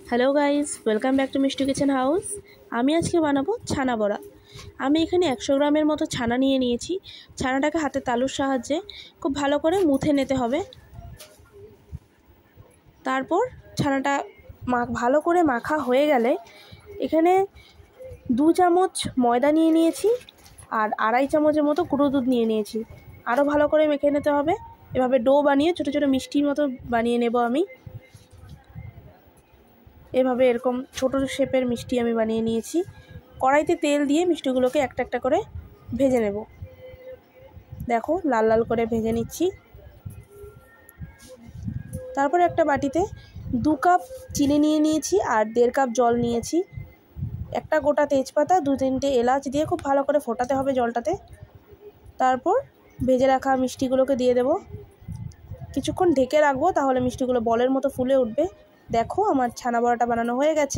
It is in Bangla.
Hello guys, welcome back to মিষ্টি কিচেন হাউস। আমি আজকে বানাবো ছানা বড়া। আমি এখানে 100 গ্রামের মতো ছানা নিয়ে নিয়েছি। ছানাটাকে হাতে তালুর সাহায্যে খুব ভালো করে মুথে নিতে হবে। তারপর ছানাটা ভালো করে মাখা হয়ে গেলে এখানে 2 চামচ ময়দা নিয়ে নিয়েছি আর 2.5 চামচের মতো গুঁড়ো দুধ নিয়ে নিয়েছি। আরও ভালো করে মেখে নিতে হবে। এভাবে ডো বানিয়ে ছোটো ছোটো মিষ্টির মতো বানিয়ে নেব আমি। এভাবে এরকম ছোট শেপের মিষ্টি আমি বানিয়ে নিয়েছি। কড়াইতে তেল দিয়ে মিষ্টিগুলোকে একটা একটা করে ভেজে নেব। দেখো লাল লাল করে ভেজে নিচ্ছি। তারপরে একটা বাটিতে 2 কাপ চিনি নিয়ে নিয়েছি আর 1.5 কাপ জল নিয়েছি। একটা গোটা তেজপাতা, 2-3টে এলাচ দিয়ে খুব ভালো করে ফোটাতে হবে জলটাতে। তারপর ভেজে রাখা মিষ্টিগুলোকে দিয়ে দেব। কিছুক্ষণ ঢেকে রাখবো, তাহলে মিষ্টিগুলো বলের মতো ফুলে উঠবে। দেখো আমার ছানা বড়াটা বানানো হয়ে গেছে।